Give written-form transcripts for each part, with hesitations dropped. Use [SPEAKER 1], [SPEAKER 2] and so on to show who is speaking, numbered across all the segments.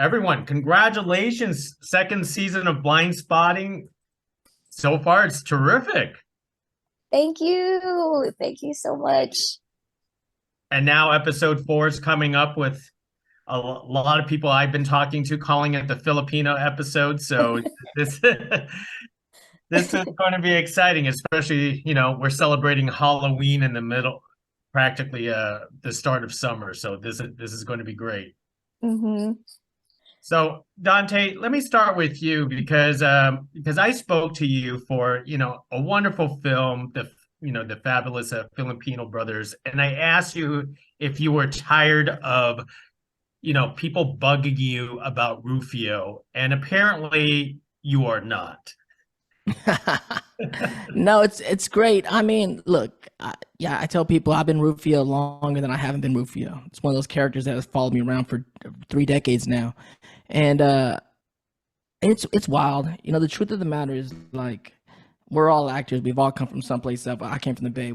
[SPEAKER 1] everyone, congratulations. Second season of Blindspotting. So far, it's terrific.
[SPEAKER 2] Thank you. Thank you so much.
[SPEAKER 1] And now episode 4 is coming up with a lot of people I've been talking to calling it the Filipino episode. So this this is going to be exciting, especially, we're celebrating Halloween in the middle, practically the start of summer. So this is going to be great.
[SPEAKER 2] hmm
[SPEAKER 1] So Dante, let me start with you because I spoke to you for a wonderful film, the fabulous Filipino brothers, and I asked you if you were tired of people bugging you about Rufio, and apparently you are not.
[SPEAKER 3] No, it's great. I mean, look, yeah, I tell people I've been Rufio longer than I haven't been Rufio. It's one of those characters that has followed me around for 3 decades now, and it's wild. The truth of the matter is, like, we're all actors. We've all come from someplace up. I came from the Bay.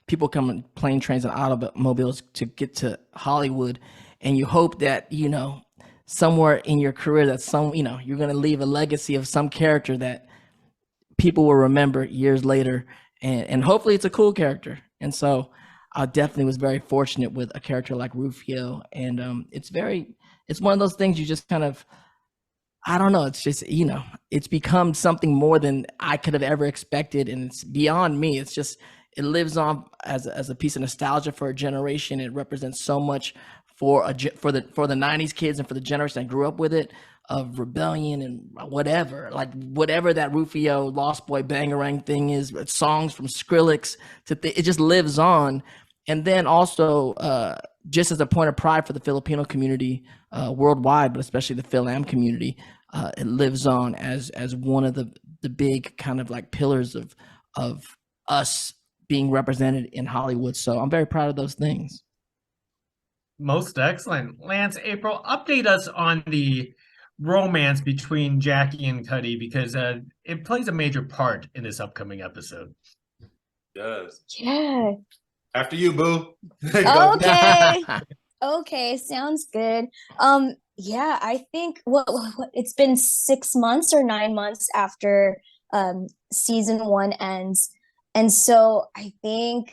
[SPEAKER 3] People come in plane, trains, and automobiles to get to Hollywood, and you hope that somewhere in your career that you're gonna leave a legacy of some character that people will remember years later, and hopefully it's a cool character. And so I definitely was very fortunate with a character like Rufio, and it's one of those things you just kind of, I don't know, it's just it's become something more than I could have ever expected, and it's beyond me. It's just, it lives on as a piece of nostalgia for a generation. It represents so much for the 90s kids and for the generation that grew up with it, of rebellion and whatever that Rufio Lost Boy Bangarang thing is, songs from Skrillex it just lives on. And then also, just as a point of pride for the Filipino community worldwide, but especially the Fil-Am community, it lives on as one of the big kind of like pillars of us being represented in Hollywood. So I'm very proud of those things.
[SPEAKER 1] Most excellent. Lance, April, update us on the romance between Jacque and Cuddie, because it plays a major part in this upcoming episode.
[SPEAKER 4] It does.
[SPEAKER 2] Yeah.
[SPEAKER 4] After you, boo.
[SPEAKER 2] Okay. Okay, sounds good. Yeah, I think what it's been 6 months or 9 months after season 1 ends. And so I think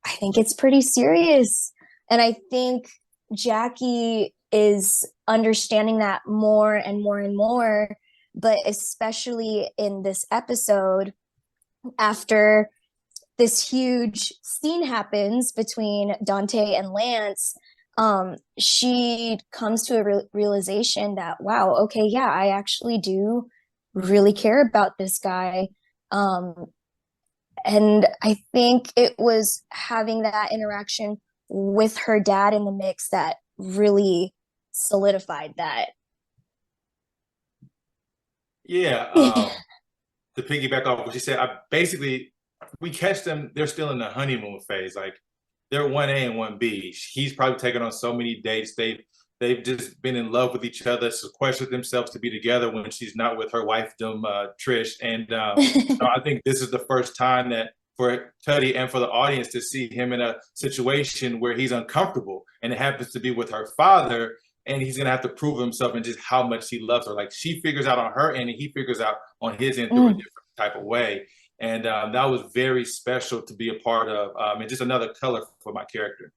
[SPEAKER 2] it's pretty serious. And I think Jacque is understanding that more and more and more, but especially in this episode, after this huge scene happens between Dante and Lance, she comes to a realization that, wow, okay, yeah, I actually do really care about this guy. And I think it was having that interaction with her dad in the mix that really solidified that.
[SPEAKER 4] Yeah. To piggyback off what you said, we catch them, they're still in the honeymoon phase. Like, they're 1A and 1B. He's probably taken on so many dates. They've just been in love with each other, sequestered themselves to be together when she's not with her wifedom, Trish. And so I think this is the first time that for Cuddie and for the audience to see him in a situation where he's uncomfortable, and it happens to be with her father, and he's gonna have to prove himself and just how much he loves her. Like, she figures out on her end, and he figures out on his end through a different type of way. And that was very special to be a part of, and just another color for my character.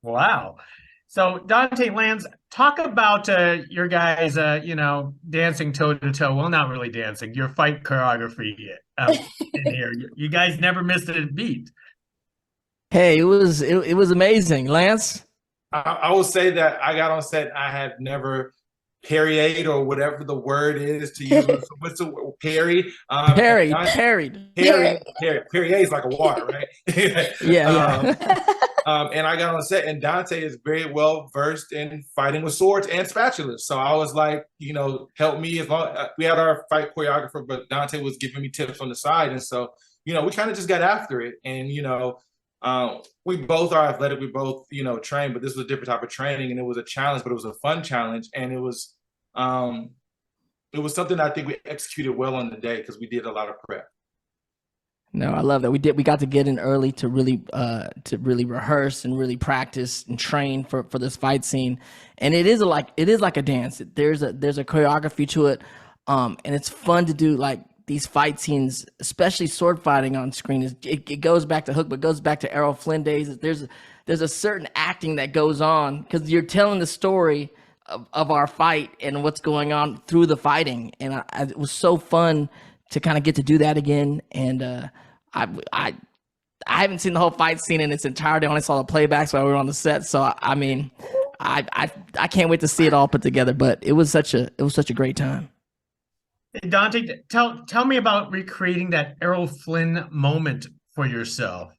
[SPEAKER 1] Wow. So Dante, Lance, talk about your guys, dancing toe to toe. Well, not really dancing. Your fight choreography in here. You guys never missed a beat.
[SPEAKER 3] Hey, it was amazing, Lance.
[SPEAKER 4] I will say that I got on set. I had never parried, or whatever the word is to use. What's the word? Parry?
[SPEAKER 3] Parried.
[SPEAKER 4] Perrier is like a water, right?
[SPEAKER 3] Yeah.
[SPEAKER 4] And I got on set, and Dante is very well versed in fighting with swords and spatulas. So I was like, help me. As long we had our fight choreographer, but Dante was giving me tips on the side, and so we kind of just got after it. And we both are athletic. We both train, but this was a different type of training, and it was a challenge, but it was a fun challenge, and it was something that I think we executed well on the day because we did a lot of prep.
[SPEAKER 3] No, I love that. We got to get in early to really rehearse and really practice and train for this fight scene. And it is like a dance. There's a choreography to it. And it's fun to do like these fight scenes, especially sword fighting on screen. It goes back to Hook, but goes back to Errol Flynn days. There's a certain acting that goes on because you're telling the story of our fight and what's going on through the fighting. And it was so fun to kind of get to do that again. And I haven't seen the whole fight scene in its entirety. I only saw the playbacks while we were on the set. So I mean, I can't wait to see it all put together. But it was such a great time.
[SPEAKER 1] Dante, tell me about recreating that Errol Flynn moment for yourself.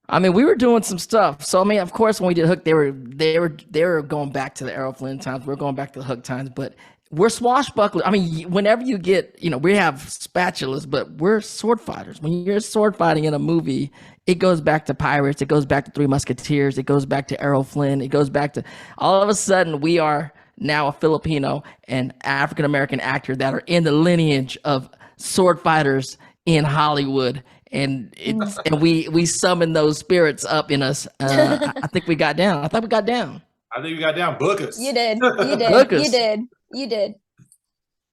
[SPEAKER 3] I mean, we were doing some stuff. So I mean, of course, when we did Hook, they were going back to the Errol Flynn times. We're going back to the Hook times, but we're swashbucklers. I mean, whenever you get, we have spatulas, but we're sword fighters. When you're sword fighting in a movie, it goes back to Pirates. It goes back to Three Musketeers. It goes back to Errol Flynn. It goes back to all of a sudden we are now a Filipino and African American actor that are in the lineage of sword fighters in Hollywood. And we summon those spirits up in us. I think we got down. I thought we got down.
[SPEAKER 4] I think we got down. Book us.
[SPEAKER 2] You did. You did.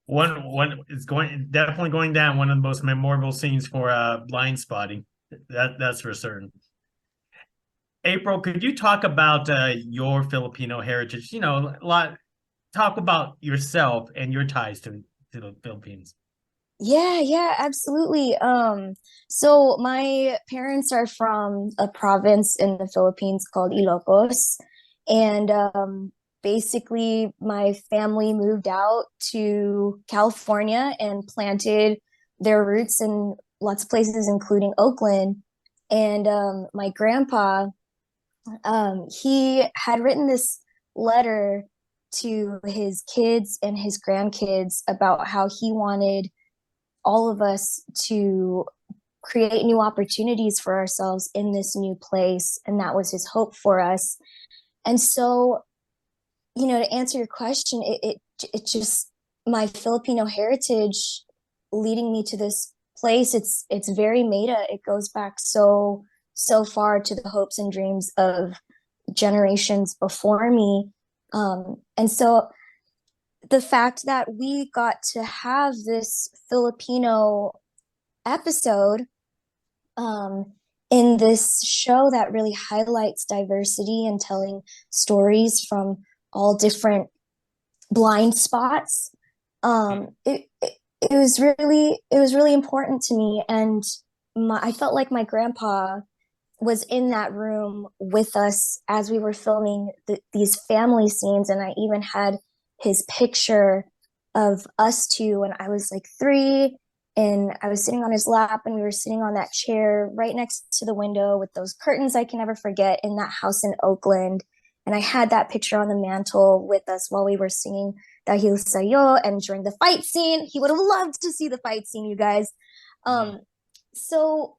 [SPEAKER 1] One is definitely going down. One of the most memorable scenes for Blindspotting. That's for certain. April, could you talk about your Filipino heritage? Talk about yourself and your ties to the Philippines.
[SPEAKER 2] Yeah, absolutely. So my parents are from a province in the Philippines called Ilocos, and basically my family moved out to California and planted their roots in lots of places, including Oakland. And my grandpa, he had written this letter to his kids and his grandkids about how he wanted all of us to create new opportunities for ourselves in this new place. And that was his hope for us. And so, to answer your question, it just, my Filipino heritage leading me to this place, it's very meta. It goes back so far to the hopes and dreams of generations before me. And so the fact that we got to have this Filipino episode in this show that really highlights diversity and telling stories from all different blind spots, it was really important to me. And I felt like my grandpa was in that room with us as we were filming these family scenes. And I even had his picture of us two when I was like 3, and I was sitting on his lap and we were sitting on that chair right next to the window with those curtains I can never forget in that house in Oakland. And I had that picture on the mantle with us while we were singing Dahil Sa'yo, and during the fight scene. He would have loved to see the fight scene, you guys. So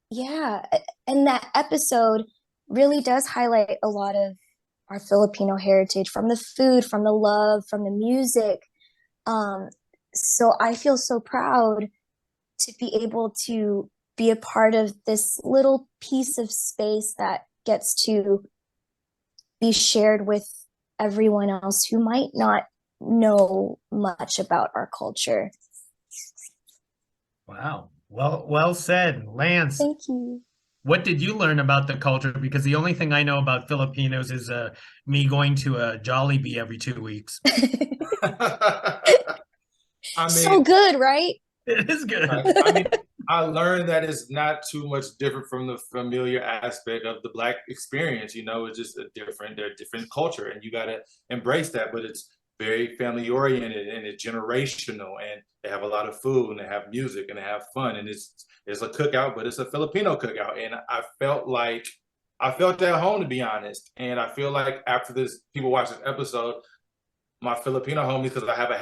[SPEAKER 2] yeah, and that episode really does highlight a lot of our Filipino heritage, from the food, from the love, from the music. So I feel so proud to be able to be a part of this little piece of space that gets to be shared with everyone else who might not know much about our culture.
[SPEAKER 1] Wow. Well said, Lance.
[SPEAKER 2] Thank you.
[SPEAKER 1] What did you learn about the culture? Because the only thing I know about Filipinos is me going to a Jollibee every 2 weeks.
[SPEAKER 4] I mean,
[SPEAKER 2] so good, right?
[SPEAKER 1] It is good.
[SPEAKER 4] I learned that it's not too much different from the familiar aspect of the Black experience. It's just they're a different culture, and you got to embrace that. But it's very family oriented, and it's generational, and they have a lot of food, and they have music, and they have fun, and it's a cookout, but it's a Filipino cookout. And I felt at home, to be honest. And I feel like after people watch this episode, my Filipino homies, because I have I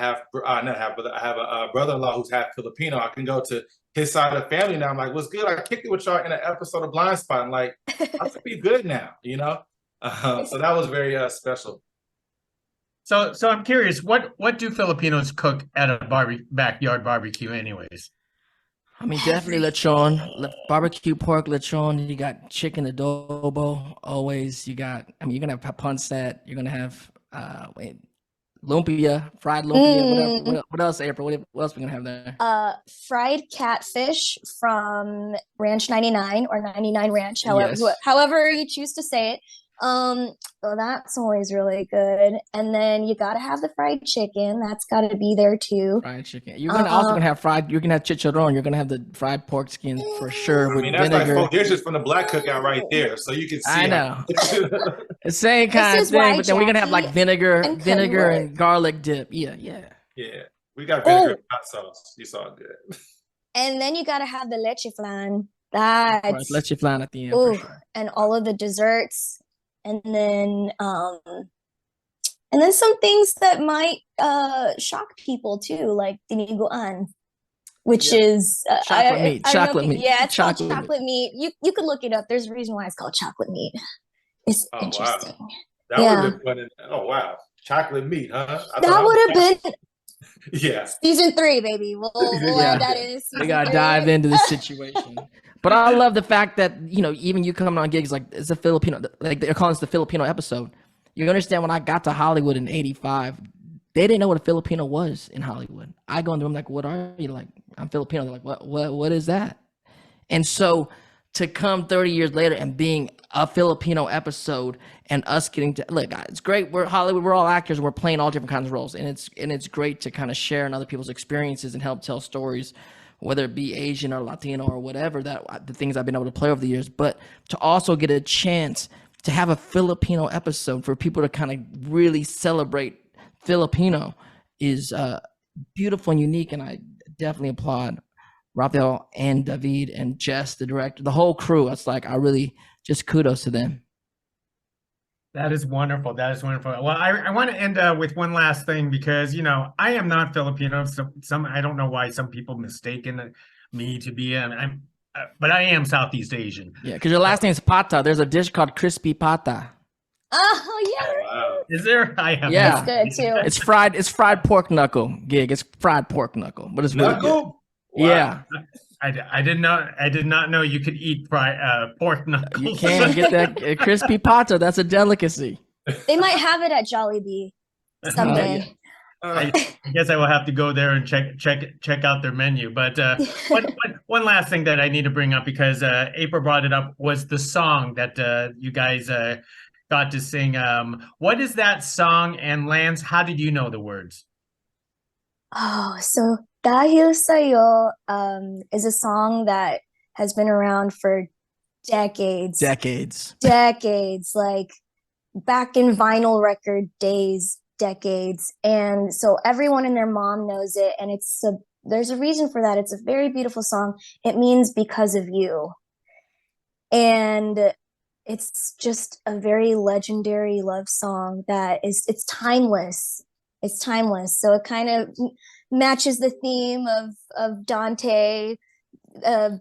[SPEAKER 4] have a brother-in-law who's half Filipino. I can go to his side of the family now. I'm like, what's good? I kicked it with y'all in an episode of Blindspotting. I'm like, I should be good now, So that was very special.
[SPEAKER 1] So I'm curious, what do Filipinos cook at a backyard barbecue anyways?
[SPEAKER 3] I mean, definitely lechon, barbecue pork lechon. You got chicken adobo. Always, you got. I mean, you're gonna have pancit. You're gonna have lumpia, fried lumpia.
[SPEAKER 2] Mm.
[SPEAKER 3] What else, April? What else we gonna have there?
[SPEAKER 2] Fried catfish from Ranch 99 or 99 Ranch,
[SPEAKER 3] Yes.
[SPEAKER 2] however you choose to say it. So that's always really good. And then you gotta have the fried chicken. That's gotta be there too.
[SPEAKER 3] Fried chicken. You're gonna have fried. You're gonna have chicharron. You're gonna have the fried pork skin for sure
[SPEAKER 4] I
[SPEAKER 3] with
[SPEAKER 4] mean, that's
[SPEAKER 3] vinegar.
[SPEAKER 4] like 4 dishes from the black cookout right there, so you can see.
[SPEAKER 3] I know. The same kind of
[SPEAKER 2] is
[SPEAKER 3] thing,
[SPEAKER 2] why,
[SPEAKER 3] but then we're gonna have like
[SPEAKER 2] Jacque
[SPEAKER 3] vinegar
[SPEAKER 2] and Cuddie
[SPEAKER 3] and
[SPEAKER 2] work.
[SPEAKER 3] garlic dip. Yeah.
[SPEAKER 4] Yeah, we got vinegar and hot sauce. It's all good.
[SPEAKER 2] And then you gotta have the leche flan.
[SPEAKER 3] Of course,
[SPEAKER 2] That's
[SPEAKER 3] let you flan at the end for sure.
[SPEAKER 2] and all of the desserts. And then some things that might shock people too, like tiniguan, which is
[SPEAKER 3] Chocolate meat.
[SPEAKER 2] I don't know
[SPEAKER 3] Chocolate
[SPEAKER 2] if-
[SPEAKER 3] meat.
[SPEAKER 2] Yeah, it's called
[SPEAKER 3] Chocolate
[SPEAKER 2] chocolate meat. You could look it up. There's a reason why it's called chocolate meat. It's
[SPEAKER 4] Oh, wow.
[SPEAKER 2] interesting.
[SPEAKER 4] That
[SPEAKER 2] Yeah.
[SPEAKER 4] would have been fun. Oh wow, chocolate meat, huh?
[SPEAKER 2] That would have been
[SPEAKER 4] Yeah.
[SPEAKER 2] season 3, baby. We'll
[SPEAKER 3] Yeah.
[SPEAKER 2] add that in.
[SPEAKER 3] We
[SPEAKER 2] Season
[SPEAKER 3] gotta
[SPEAKER 2] 3.
[SPEAKER 3] dive into the situation. But I love the fact that, even you coming on gigs, like it's a Filipino, like they're calling this the Filipino episode. You understand, when I got to Hollywood in '85, they didn't know what a Filipino was in Hollywood. I go into them like, what are you? Like, I'm Filipino. They're like, what is that? And so to come 30 years later and being a Filipino episode and us getting to look, it's great. We're Hollywood. We're all actors. And we're playing all different kinds of roles, and it's great to kind of share in other people's experiences and help tell stories, whether it be Asian or Latino or whatever, that the things I've been able to play over the years, but to also get a chance to have a Filipino episode for people to kind of really celebrate Filipino is beautiful and unique. And I definitely applaud Rufio and David and Jess, the director, the whole crew. It's like, I really just kudos to them.
[SPEAKER 1] That is wonderful. That is wonderful. Well, I want to end with one last thing, because I am not Filipino. So I don't know why some people mistaken me to be. But I am Southeast Asian.
[SPEAKER 3] Yeah, because your last name is Patta. There's a dish called crispy Patta.
[SPEAKER 2] Oh yeah,
[SPEAKER 4] Wow.
[SPEAKER 1] Is there? I have.
[SPEAKER 3] Yeah.
[SPEAKER 2] that's good too.
[SPEAKER 3] It's fried pork knuckle gig. It's fried pork knuckle, but it's really good.
[SPEAKER 4] Knuckle? Wow.
[SPEAKER 3] Yeah,
[SPEAKER 1] I did not know you could eat pork knuckles.
[SPEAKER 3] you can get that crispy Patta. That's a delicacy.
[SPEAKER 2] They might have it at Jollibee someday.
[SPEAKER 1] I guess I will have to go there and check out their menu. But one last thing that I need to bring up, because April brought it up, was the song that you guys got to sing. What is that song? And Lance, how did you know the words?
[SPEAKER 2] Oh, so Dahil Sa'yo is a song that has been around for decades. Decades, like back in vinyl record days, decades. And so everyone and their mom knows it, and there's a reason for that. It's a very beautiful song. It means because of you. And it's just a very legendary love song that it's timeless. It's timeless. So it kind of matches the theme of Dante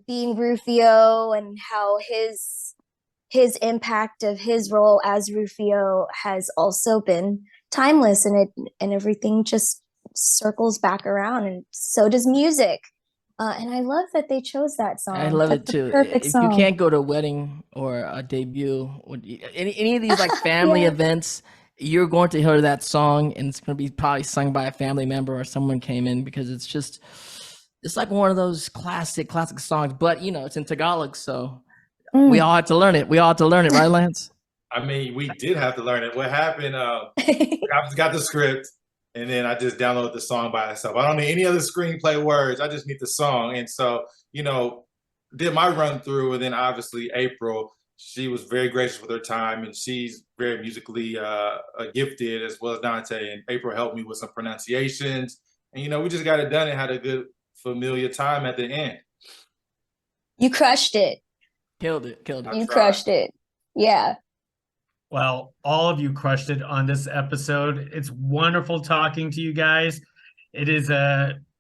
[SPEAKER 2] being Rufio, and how his impact of his role as Rufio has also been timeless, and everything just circles back around, and so does music. And I love that they chose that song.
[SPEAKER 3] I love
[SPEAKER 2] That's
[SPEAKER 3] it too.
[SPEAKER 2] Perfect
[SPEAKER 3] If
[SPEAKER 2] song.
[SPEAKER 3] you can't go to a wedding or a debut or any of these like family
[SPEAKER 2] Yeah.
[SPEAKER 3] events, you're going to hear that song, and it's going to be probably sung by a family member or someone came in, because it's like one of those classic songs. But it's in Tagalog, so we all had to learn it. Right, Lance?
[SPEAKER 4] I mean, we did have to learn it. What happened? I just got the script, and then I just downloaded the song by itself. I don't need any other screenplay words. I just need the song. And so, did my run through, and then obviously April, she was very gracious with her time, and she's very musically gifted, as well as Dante. And April helped me with some pronunciations, and we just got it done and had a good familiar time at the end.
[SPEAKER 2] You crushed it.
[SPEAKER 3] Killed it.
[SPEAKER 2] You crushed it. Yeah.
[SPEAKER 1] Well, all of you crushed it on this episode. It's wonderful talking to you guys. It is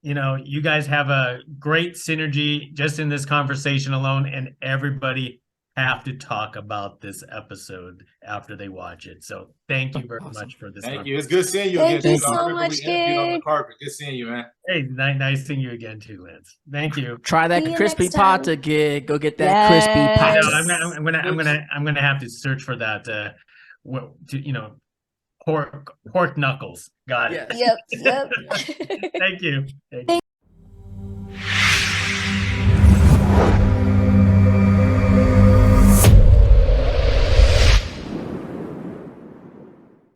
[SPEAKER 1] you guys have a great synergy just in this conversation alone, and everybody have to talk about this episode after they watch it. So thank you very
[SPEAKER 3] Awesome.
[SPEAKER 1] much for this.
[SPEAKER 4] Thank you. It's good seeing you
[SPEAKER 2] Thank
[SPEAKER 4] again.
[SPEAKER 2] you
[SPEAKER 4] Steve. I
[SPEAKER 2] so
[SPEAKER 4] remember
[SPEAKER 2] much,
[SPEAKER 4] we interviewed on the
[SPEAKER 2] Gig.
[SPEAKER 4] carpet. Good seeing you, man.
[SPEAKER 1] Hey, nice seeing you again too, Lance. Thank you.
[SPEAKER 3] Try that
[SPEAKER 2] See you
[SPEAKER 3] crispy
[SPEAKER 2] next time.
[SPEAKER 3] Patta, Gig. Go get that crispy
[SPEAKER 2] Yes.
[SPEAKER 1] I know,
[SPEAKER 3] Patta.
[SPEAKER 1] I'm gonna have to search for that. Pork knuckles. Got it.
[SPEAKER 3] Yes.
[SPEAKER 2] Yep.
[SPEAKER 1] Thank you.
[SPEAKER 2] Thank